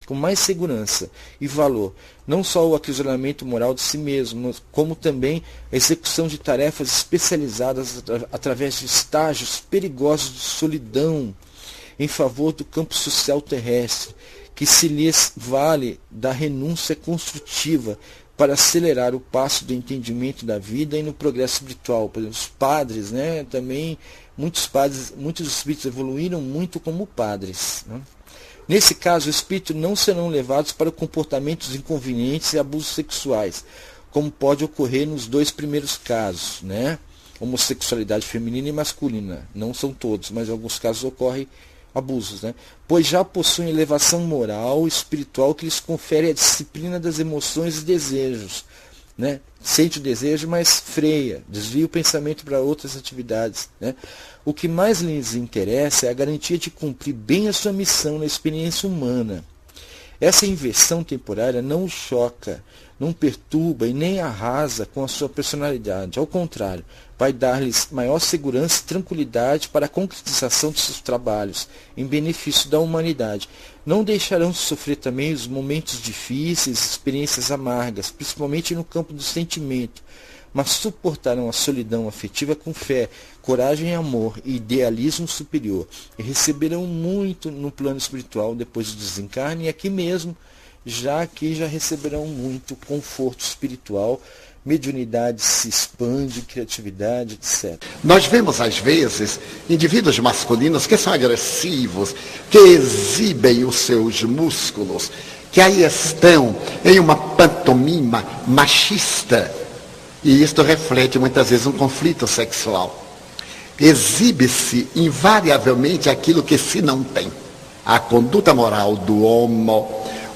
com mais segurança e valor, não só o acrisolamento moral de si mesmo, como também a execução de tarefas especializadas através de estágios perigosos de solidão em favor do campo social terrestre, que se lhes vale da renúncia construtiva para acelerar o passo do entendimento da vida e no progresso espiritual. Por exemplo, os padres, também muitos espíritos evoluíram muito como padres, Nesse caso, os espíritos não serão levados para comportamentos inconvenientes e abusos sexuais, como pode ocorrer nos dois primeiros casos, homossexualidade feminina e masculina. Não são todos, mas em alguns casos ocorrem abusos, pois já possuem elevação moral e espiritual que lhes confere a disciplina das emoções e desejos. Sente o desejo, mas freia, desvia o pensamento para outras atividades. O que mais lhes interessa é a garantia de cumprir bem a sua missão na experiência humana. Essa inversão temporária não o choca, não perturba e nem arrasa com a sua personalidade. Ao contrário, vai dar-lhes maior segurança e tranquilidade para a concretização de seus trabalhos, em benefício da humanidade. Não deixarão de sofrer também os momentos difíceis, experiências amargas, principalmente no campo do sentimento, mas suportarão a solidão afetiva com fé, coragem e amor e idealismo superior, e receberão muito no plano espiritual depois do desencarne, e aqui mesmo, já receberão muito conforto espiritual, mediunidade se expande, criatividade, etc. Nós vemos, às vezes, indivíduos masculinos que são agressivos, que exibem os seus músculos, que aí estão em uma pantomima machista, e isto reflete muitas vezes um conflito sexual. Exibe-se invariavelmente aquilo que se não tem. A conduta moral do homo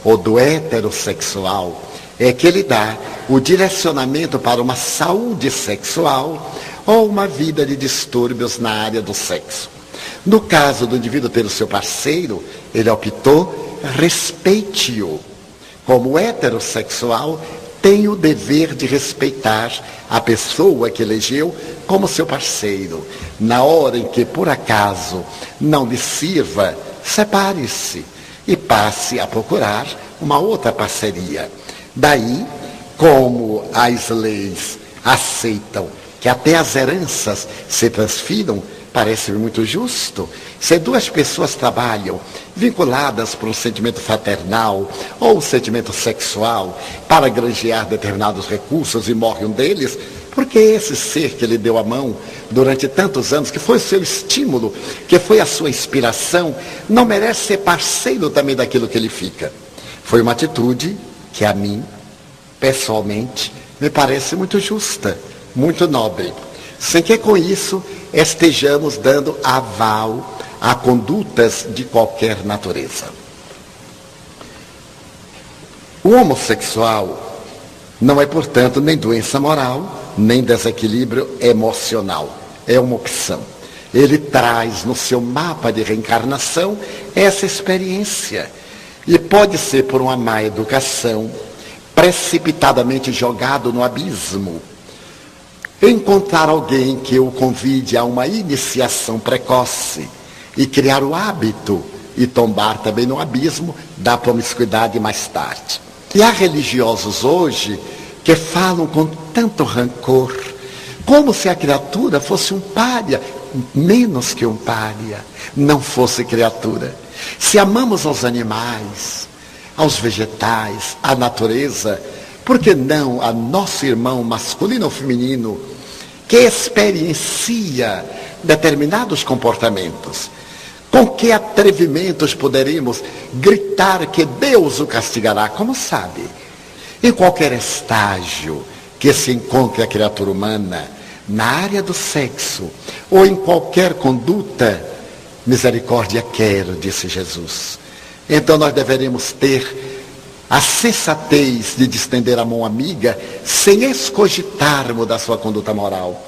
ou do heterossexual é que ele dá o direcionamento para uma saúde sexual ou uma vida de distúrbios na área do sexo. No caso do indivíduo ter o seu parceiro, ele optou, respeite-o. Como heterossexual, tem o dever de respeitar a pessoa que elegeu como seu parceiro. Na hora em que, por acaso, não lhe sirva, separe-se e passe a procurar uma outra parceria. Daí, como as leis aceitam que até as heranças se transfiram, parece-me muito justo. Se duas pessoas trabalham vinculadas por um sentimento fraternal ou um sentimento sexual para granjear determinados recursos e morre um deles, porque esse ser que lhe deu a mão durante tantos anos, que foi o seu estímulo, que foi a sua inspiração, não merece ser parceiro também daquilo que ele fica. Foi uma atitude que a mim, pessoalmente, me parece muito justa, muito nobre. Sem que com isso estejamos dando aval a condutas de qualquer natureza. O homossexual não é, portanto, nem doença moral, nem desequilíbrio emocional. É uma opção. Ele traz no seu mapa de reencarnação essa experiência. E pode ser por uma má educação, precipitadamente jogado no abismo. Encontrar alguém que o convide a uma iniciação precoce e criar o hábito e tombar também no abismo da promiscuidade mais tarde. E há religiosos hoje que falam com tanto rancor, como se a criatura fosse um pária, menos que um pária, não fosse criatura. Se amamos aos animais, aos vegetais, à natureza, por que não a nosso irmão masculino ou feminino que experiencia determinados comportamentos? Com que atrevimentos poderemos gritar que Deus o castigará? Como sabe? Em qualquer estágio que se encontre a criatura humana, na área do sexo, ou em qualquer conduta, misericórdia quero, disse Jesus. Então nós deveremos ter a sensatez de estender a mão amiga sem escogitarmos da sua conduta moral.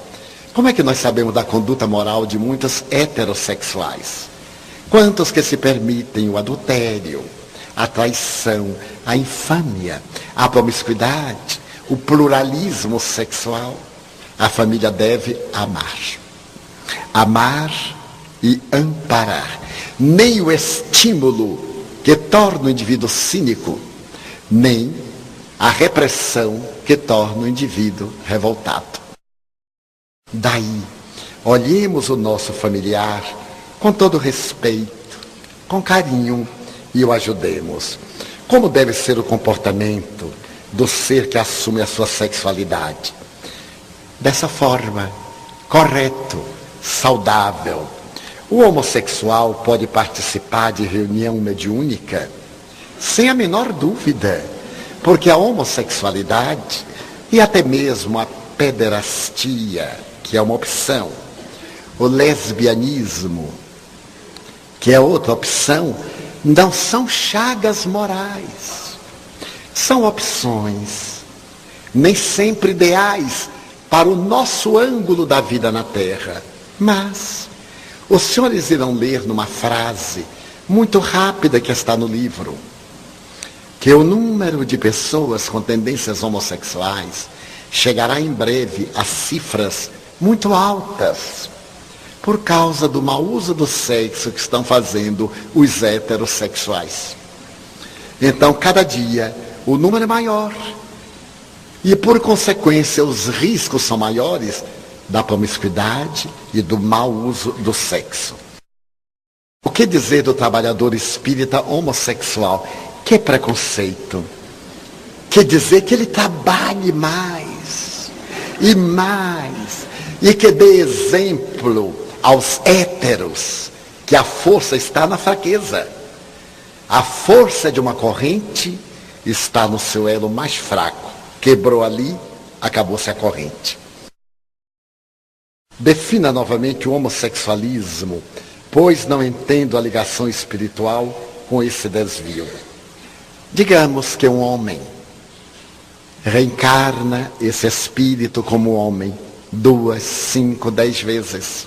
Como é que nós sabemos da conduta moral de muitos heterossexuais? Quantos que se permitem o adultério, a traição, a infâmia, a promiscuidade, o pluralismo sexual? A família deve amar. Amar e amparar. Nem o estímulo que que torna o indivíduo cínico, nem a repressão que torna o indivíduo revoltado. Daí, olhemos o nosso familiar com todo respeito, com carinho e o ajudemos. Como deve ser o comportamento do ser que assume a sua sexualidade? Dessa forma, correto, saudável. O homossexual pode participar de reunião mediúnica sem a menor dúvida, porque a homossexualidade e até mesmo a pederastia, que é uma opção, o lesbianismo, que é outra opção, não são chagas morais. São opções, nem sempre ideais para o nosso ângulo da vida na Terra. Mas os senhores irão ler numa frase muito rápida que está no livro, que o número de pessoas com tendências homossexuais chegará em breve a cifras muito altas, por causa do mau uso do sexo que estão fazendo os heterossexuais. Então, cada dia, o número é maior. E, por consequência, os riscos são maiores da promiscuidade e do mau uso do sexo. O que dizer do trabalhador espírita homossexual? Que preconceito. Quer dizer que ele trabalhe mais e mais, e que dê exemplo aos héteros, que a força está na fraqueza. A força de uma corrente está no seu elo mais fraco. Quebrou ali, acabou-se a corrente. Defina novamente o homossexualismo, pois não entendo a ligação espiritual com esse desvio. Digamos que um homem reencarna esse espírito como homem 2, 5, 10 vezes.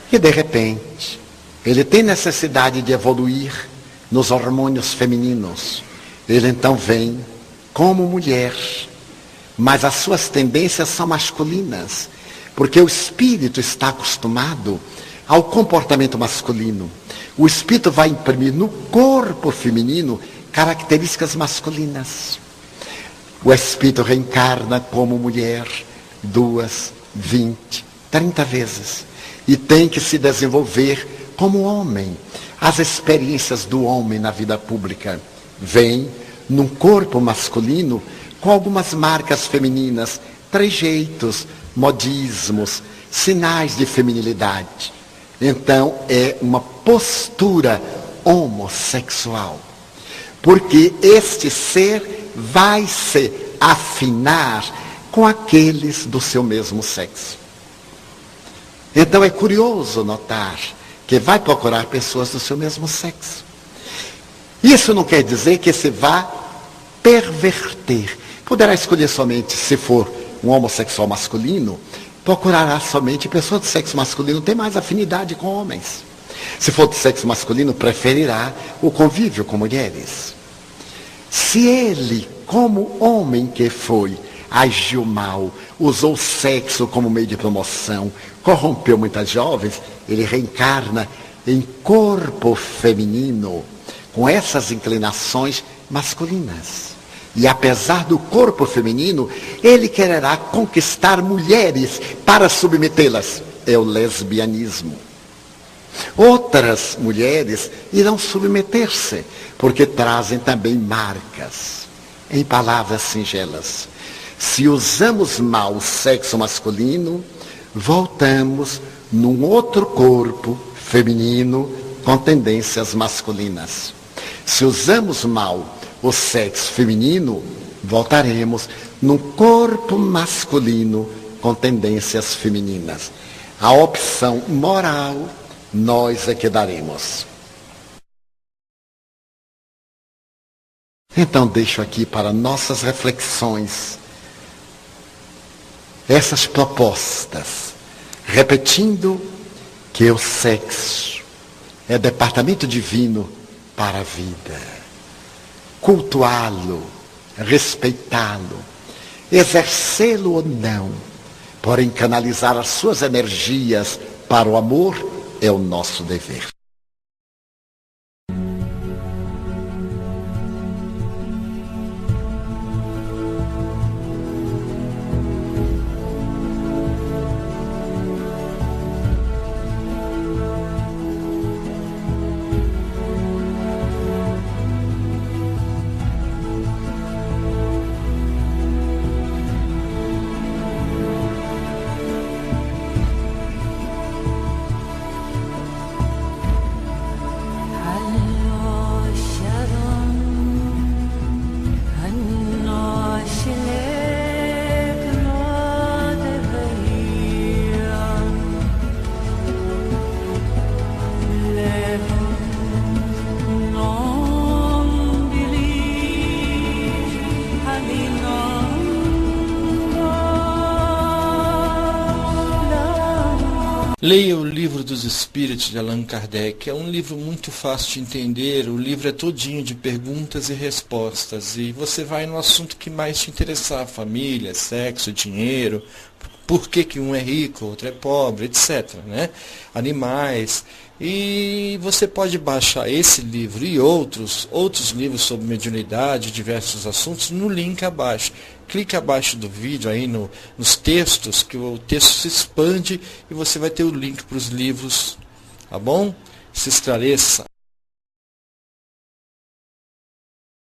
E de repente, ele tem necessidade de evoluir nos hormônios femininos. Ele então vem como mulher, mas as suas tendências são masculinas, porque o espírito está acostumado ao comportamento masculino. O espírito vai imprimir no corpo feminino características masculinas. O espírito reencarna como mulher 2, 20, 30 vezes. E tem que se desenvolver como homem. As experiências do homem na vida pública vêm num corpo masculino com algumas marcas femininas, trejeitos, modismos, sinais de feminilidade. Então é uma postura homossexual. Porque este ser vai se afinar com aqueles do seu mesmo sexo. Então é curioso notar que vai procurar pessoas do seu mesmo sexo. Isso não quer dizer que se vá perverter. Poderá escolher somente, se for um homossexual masculino, procurará somente pessoas do sexo masculino, tem mais afinidade com homens. Se for do sexo masculino, preferirá o convívio com mulheres. Se ele, como homem que foi, agiu mal, usou o sexo como meio de promoção, corrompeu muitas jovens, ele reencarna em corpo feminino, com essas inclinações masculinas. E apesar do corpo feminino, ele quererá conquistar mulheres para submetê-las. É o lesbianismo. Outras mulheres irão submeter-se, porque trazem também marcas. Em palavras singelas, se usamos mal o sexo masculino, voltamos num outro corpo feminino com tendências masculinas. Se usamos mal o sexo feminino, voltaremos num corpo masculino com tendências femininas. A opção moral nós é que daremos. Então deixo aqui para nossas reflexões essas propostas, repetindo que o sexo é departamento divino para a vida. Cultuá-lo, respeitá-lo, exercê-lo ou não, porém canalizar as suas energias para o amor é o nosso dever. Leia o Livro dos Espíritos de Allan Kardec. É um livro muito fácil de entender. O livro é todinho de perguntas e respostas. E você vai no assunto que mais te interessar. Família, sexo, dinheiro, por que um é rico, outro é pobre, etc. Né? Animais. E você pode baixar esse livro e outros livros sobre mediunidade, diversos assuntos, no link abaixo. Clique abaixo do vídeo aí nos textos, que o texto se expande e você vai ter o link para os livros, tá bom? Se esclareça.